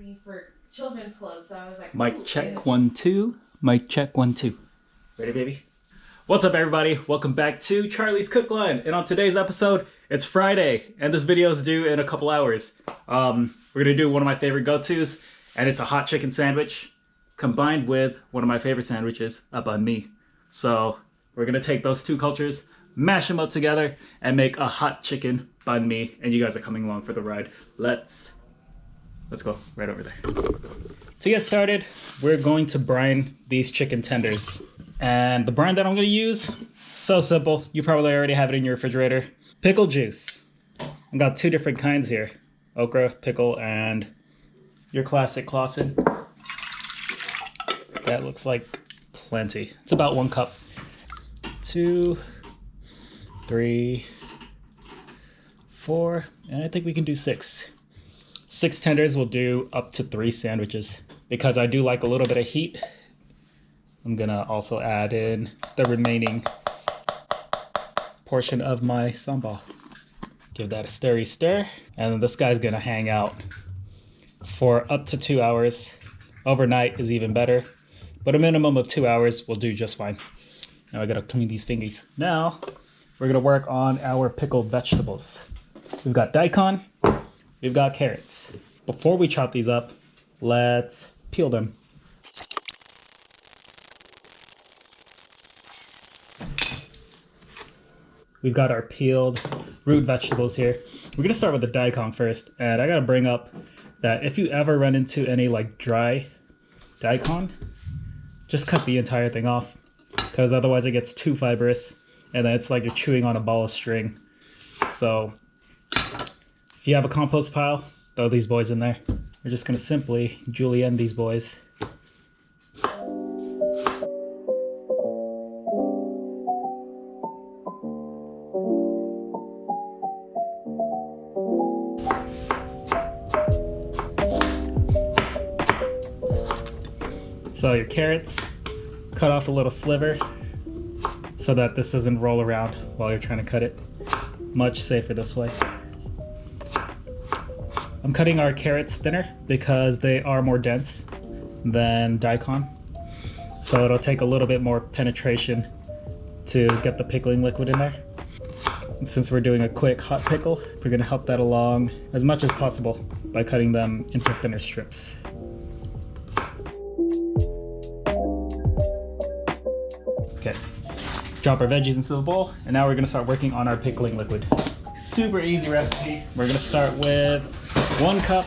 me for children's clothes, so I was like, mic check 1 2. Mic check 1 2. Ready, baby? What's up, everybody? Welcome back to Charlie's Cook Line. And on today's episode, it's Friday, and this video is due in a couple hours. We're gonna do one of my favorite go-tos, and it's a hot chicken sandwich combined with one of my favorite sandwiches, a banh mi. So we're gonna take those two cultures, mash them up together, and make a hot chicken banh mi. And you guys are coming along for the ride. Let's go right over there. To get started, we're going to brine these chicken tenders. And the brine that I'm gonna use, so simple. You probably already have it in your refrigerator. Pickle juice. I've got two different kinds here. Okra, pickle, and your classic Clausen. That looks like plenty. It's about 1 cup. 2, 3, 4, and I think we can do 6. 6 tenders will do up to 3 sandwiches. Because I do like a little bit of heat, I'm gonna also add in the remaining portion of my sambal. Give that a stirry stir, and this guy's gonna hang out for up to 2 hours. Overnight is even better, but a minimum of 2 hours will do just fine. Now I gotta clean these fingers. Now we're gonna work on our pickled vegetables. We've got daikon, we've got carrots. Before we chop these up, let's peel them. We've got our peeled root vegetables here. We're gonna start with the daikon first, and I gotta bring up that if you ever run into any like dry daikon, just cut the entire thing off, because otherwise it gets too fibrous, and then it's like you're chewing on a ball of string. So if you have a compost pile, throw these boys in there. We're just gonna simply julienne these boys. So your carrots, cut off a little sliver so that this doesn't roll around while you're trying to cut it. Much safer this way. I'm cutting our carrots thinner because they are more dense than daikon. So it'll take a little bit more penetration to get the pickling liquid in there. And since we're doing a quick hot pickle, we're gonna help that along as much as possible by cutting them into thinner strips. Okay, drop our veggies into the bowl, and now we're gonna start working on our pickling liquid. Super easy recipe. We're gonna start with 1 cup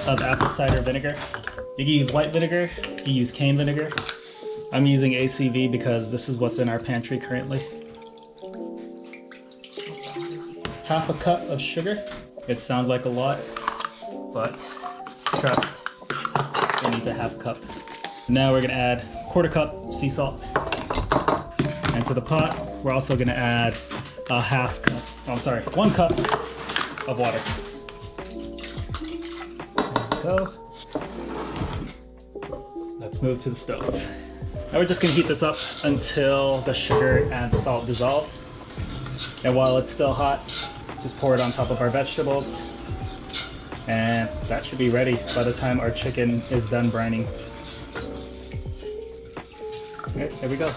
of apple cider vinegar. You can use white vinegar, you can use cane vinegar. I'm using ACV because this is what's in our pantry currently. Half a cup of sugar. It sounds like a lot, but trust, you need to have a cup. Now we're gonna add 1/4 cup sea salt. And to the pot, we're also gonna add a 1 cup of water. There we go. Let's move to the stove. Now we're just gonna heat this up until the sugar and salt dissolve. And while it's still hot, just pour it on top of our vegetables. And that should be ready by the time our chicken is done brining. Okay, there we go.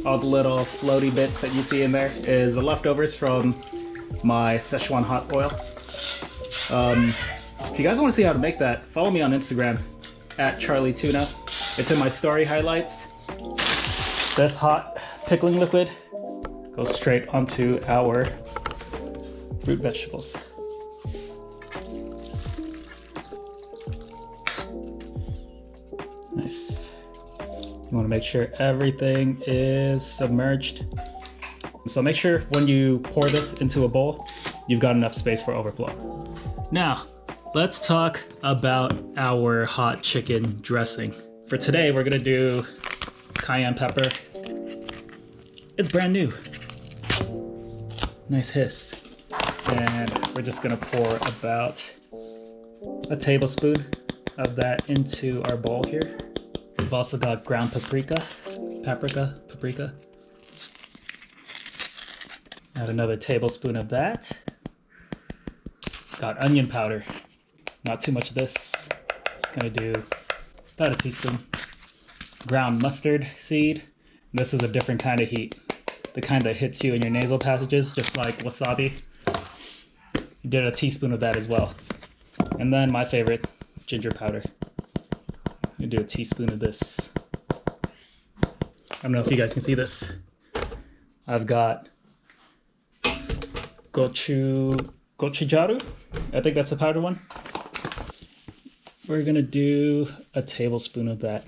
All the little floaty bits that you see in there is the leftovers from my SICHUAN hot oil. If you guys want to see how to make that, follow me on Instagram at CharlieTuna. It's in my story highlights. This hot pickling liquid goes straight onto our root vegetables. Nice. You want to make sure everything is submerged. So make sure when you pour this into a bowl, you've got enough space for overflow. Now, let's talk about our hot chicken dressing. For today, we're gonna do cayenne pepper. It's brand new. Nice hiss. And we're just gonna pour about a tablespoon of that into our bowl here. We've also got ground paprika. Add another tablespoon of that. Got onion powder. Not too much of this. Just gonna do about a teaspoon. Ground mustard seed. This is a different kind of heat. The kind that hits you in your nasal passages, just like wasabi. You did a teaspoon of that as well. And then my favorite, ginger powder. I'm gonna do a teaspoon of this. I don't know if you guys can see this. I've got Gochugaru. I think that's the powder one. We're gonna do a tablespoon of that.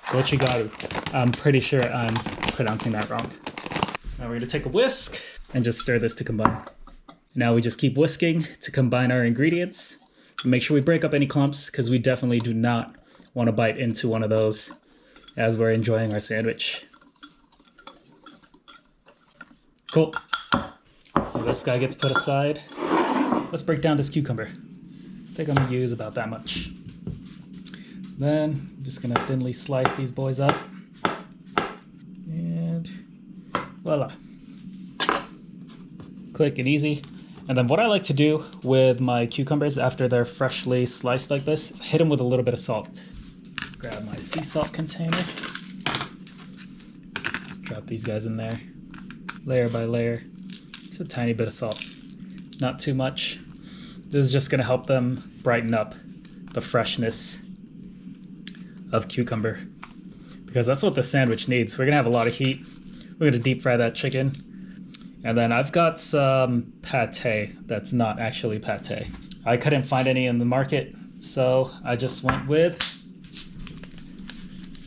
Gochugaru. I'm pretty sure I'm pronouncing that wrong. Now we're gonna take a whisk and just stir this to combine. Now we just keep whisking to combine our ingredients. Make sure we break up any clumps because we definitely do not want to bite into one of those as we're enjoying our sandwich. Cool. So this guy gets put aside. Let's break down this cucumber. I think I'm gonna use about that much. Then I'm just gonna thinly slice these boys up. And voila. Quick and easy. And then what I like to do with my cucumbers after they're freshly sliced like this is hit them with a little bit of salt. Grab my sea salt container. Drop these guys in there, layer by layer. Just a tiny bit of salt, not too much. This is just gonna help them brighten up the freshness of cucumber because that's what the sandwich needs. We're gonna have a lot of heat. We're gonna deep fry that chicken. And then I've got some pate that's not actually pate. I couldn't find any in the market, so I just went with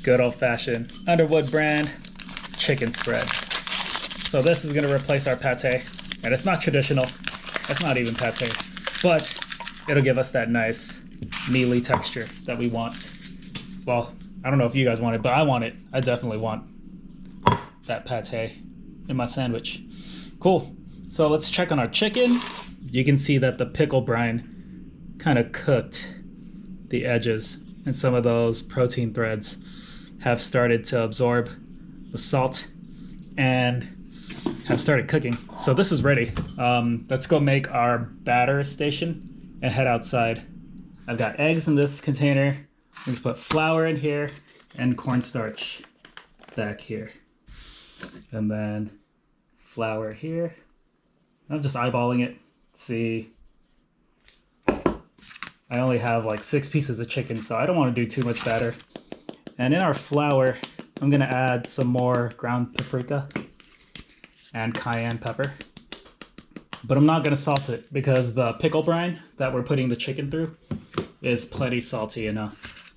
good old-fashioned Underwood brand chicken spread. So this is gonna replace our pate, and it's not traditional. It's not even pate, but it'll give us that nice mealy texture that we want. Well, I don't know if you guys want it, but I want it. I definitely want that pate in my sandwich. Cool. So let's check on our chicken. You can see that the pickle brine kind of cooked the edges, and some of those protein threads have started to absorb the salt and have started cooking. So this is ready. Let's go make our batter station and head outside. I've got eggs in this container. I'm going to put flour in here and cornstarch back here. And then flour here. I'm just eyeballing it. Let's see. I only have like 6 pieces of chicken, so I don't want to do too much batter. And in our flour, I'm gonna add some more ground paprika and cayenne pepper. But I'm not gonna salt it because the pickle brine that we're putting the chicken through is plenty salty enough.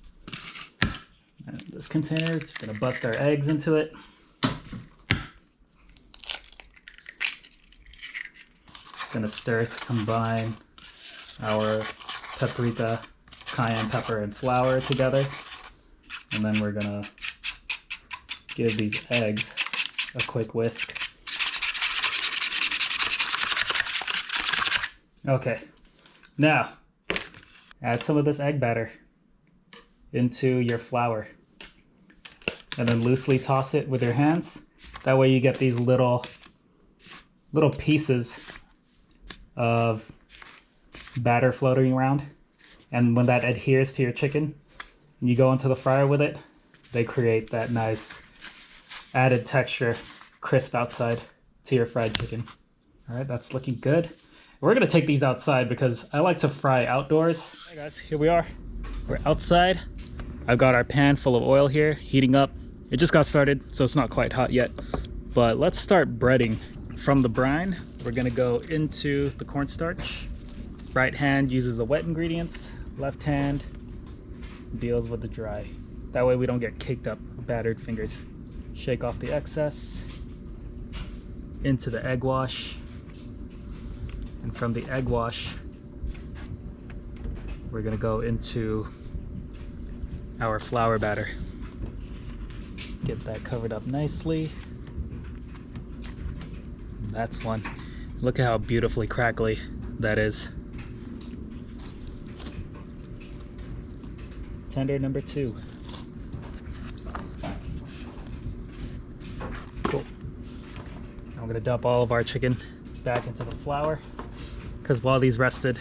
And this container, just gonna bust our eggs into it. Gonna stir to combine our paprika, cayenne pepper, and flour together. And then we're gonna give these eggs a quick whisk. Okay, now add some of this egg batter into your flour and then loosely toss it with your hands. That way you get these little pieces of batter floating around, and when that adheres to your chicken and you go into the fryer with it, they create that nice added texture, crisp outside to your fried chicken. All right, that's looking good. We're gonna take these outside because I like to fry outdoors. Hey guys, here we are. We're outside. I've got our pan full of oil here, heating up. It just got started, so it's not quite hot yet. But let's start breading. From the brine, we're gonna go into the cornstarch. Right hand uses the wet ingredients, left hand deals with the dry. That way we don't get caked up, battered fingers. Shake off the excess into the egg wash. And from the egg wash, we're gonna go into our flour batter. Get that covered up nicely. That's one. Look at how beautifully crackly that is. Tender number 2. Cool. I'm gonna dump all of our chicken back into the flour because while these rested,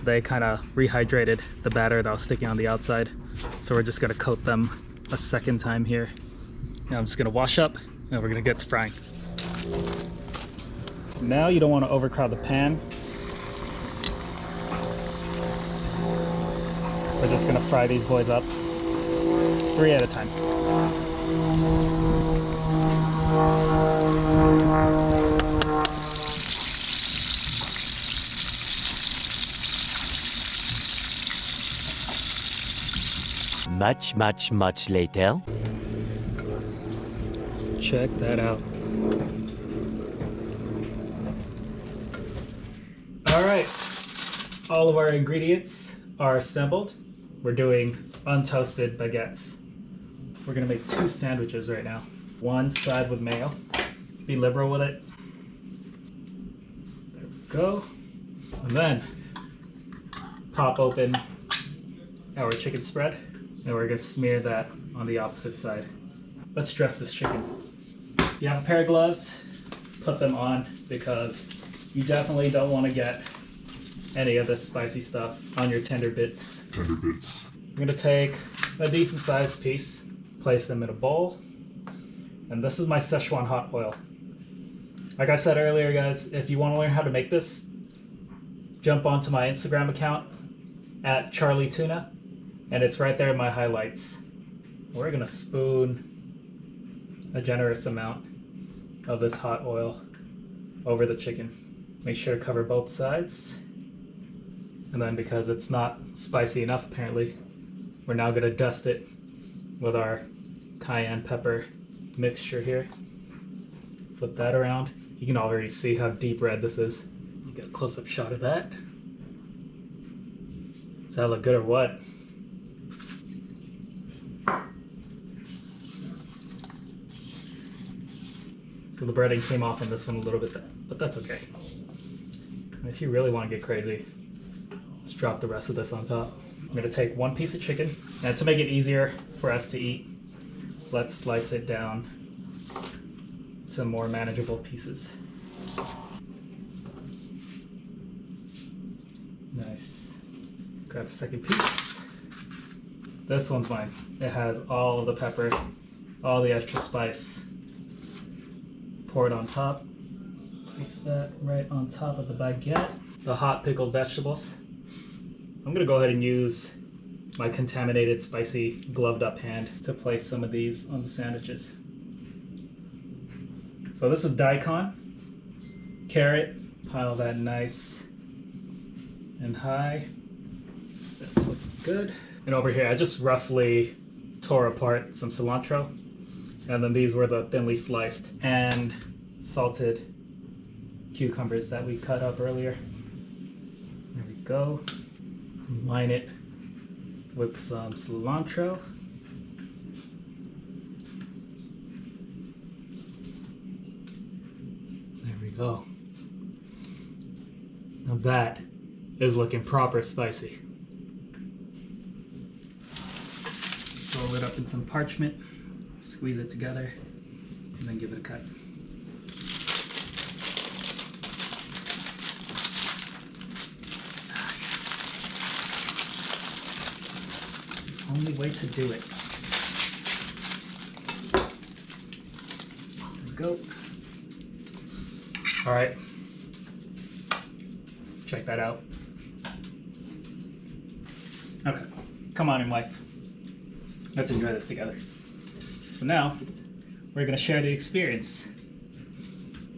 they kind of rehydrated the batter that was sticking on the outside. So we're just gonna coat them a second time here. Now I'm just gonna wash up and we're gonna get to frying. So now you don't want to overcrowd the pan. We're just gonna fry these boys up 3 at a time. Much later. Check that out. All right, all of our ingredients are assembled. We're doing untoasted baguettes. We're gonna make 2 sandwiches right now. One side with mayo. Be liberal with it. There we go. And then pop open our chicken spread, and we're gonna smear that on the opposite side. Let's dress this chicken. If you have a pair of gloves, put them on, because you definitely don't want to get any of this spicy stuff on your tender bits. I'm gonna take a decent sized piece, place them in a bowl, and this is my SICHUAN hot oil. Like I said earlier, guys, if you want to learn how to make this, jump onto my Instagram account at @CharlieTuna, and it's right there in my highlights. We're gonna spoon a generous amount of this hot oil over the chicken. Make sure to cover both sides. And then, because it's not spicy enough apparently, we're now gonna dust it with our cayenne pepper mixture here. Flip that around. You can already see how deep red this is. You get a close-up shot of that. Does that look good or what? So the breading came off in this one a little bit, but that's okay. And if you really want to get crazy, let's drop the rest of this on top. I'm gonna take 1 piece of chicken, and to make it easier for us to eat, let's slice it down to more manageable pieces. Nice. Grab a second piece. This one's mine. It has all of the pepper, all the extra spice. Pour it on top. Place that right on top of the baguette. The hot pickled vegetables. I'm gonna go ahead and use my contaminated, spicy, gloved up hand to place some of these on the sandwiches. So this is Daikon, carrot, pile that nice and high. That's looking good. And over here, I just roughly tore apart some cilantro. And then these were the thinly sliced and salted cucumbers that we cut up earlier. There we go. Line it with some cilantro. There we go. Now that is looking proper spicy. Roll it up in some parchment, squeeze it together, and then give it a cut. Only way to do it. There we go. All right. Check that out. Okay. Come on in, wife. Let's enjoy this together. So now, we're gonna share the experience.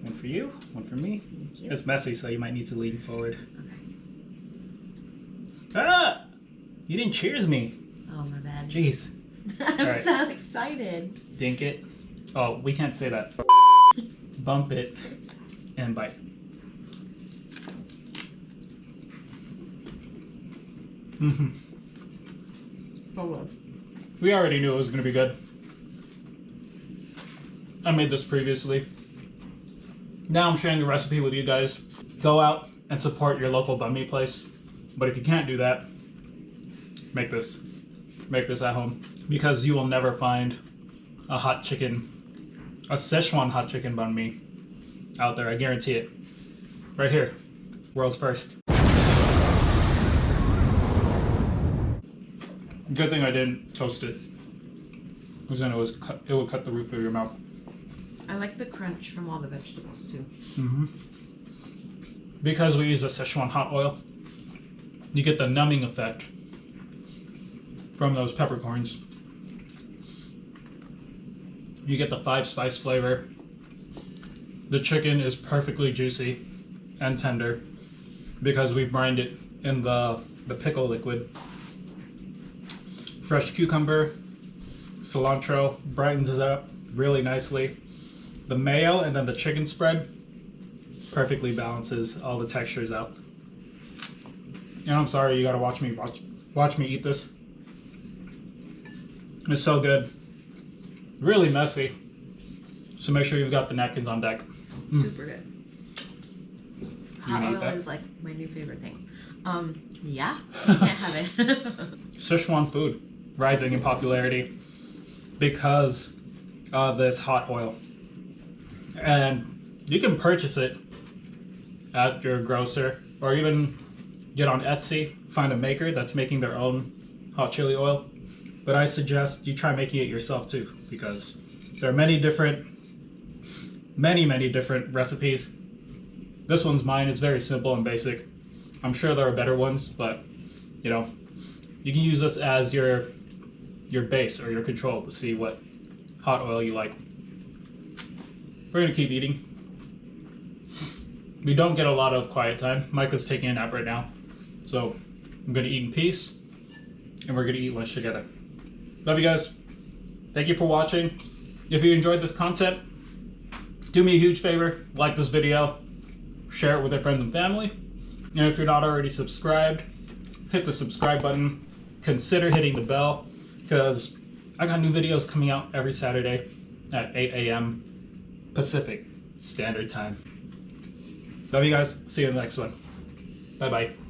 One for you, one for me. It's messy, so you might need to lean forward. Okay. Ah! You didn't cheers me. Oh, my bad. Jeez. I'm right. so excited. Dink it. Oh, we can't say that. Bump it and bite. Mm-hmm. Oh, well. We already knew it was gonna be good. I made this previously. Now I'm sharing the recipe with you guys. Go out and support your local Bahn Mi place. But if you can't do that, make this. Make this at home. Because you will never find a hot chicken, a Sichuan hot chicken Bahn Mi out there, I guarantee it. Right here, world's first. Good thing I didn't toast it, because then it would cut the roof of your mouth. I like the crunch from all the vegetables too. Mm-hmm. Because we use the SICHUAN hot oil, you get the numbing effect from those peppercorns. You get the 5-spice flavor. The chicken is perfectly juicy and tender because we brined it in the pickle liquid. Fresh cucumber, cilantro brightens it up really nicely. The mayo and then the chicken spread perfectly balances all the textures out. And I'm sorry, you gotta watch me eat this. It's so good. Really messy. So make sure you've got the napkins on deck. Super good. Hot oil is like my new favorite thing. Yeah, you can't have it. Sichuan food rising in popularity because of this hot oil. And you can purchase it at your grocer or even get on Etsy, find a maker that's making their own hot chili oil. But I suggest you try making it yourself too, because there are many different recipes. This one's mine. It's very simple and basic. I'm sure there are better ones, but you know, you can use this as your base or your control to see what hot oil you like. We're gonna keep eating. We don't get a lot of quiet time. Micah's taking a nap right now, so I'm gonna eat in peace, and we're gonna eat lunch together. Love you guys. Thank you for watching. If you enjoyed this content, do me a huge favor, like this video, share it with your friends and family, and if you're not already subscribed, hit the subscribe button. Consider hitting the bell, because I got new videos coming out every Saturday at 8 a.m. Pacific Standard Time. Love you guys. See you in the next one. Bye-bye.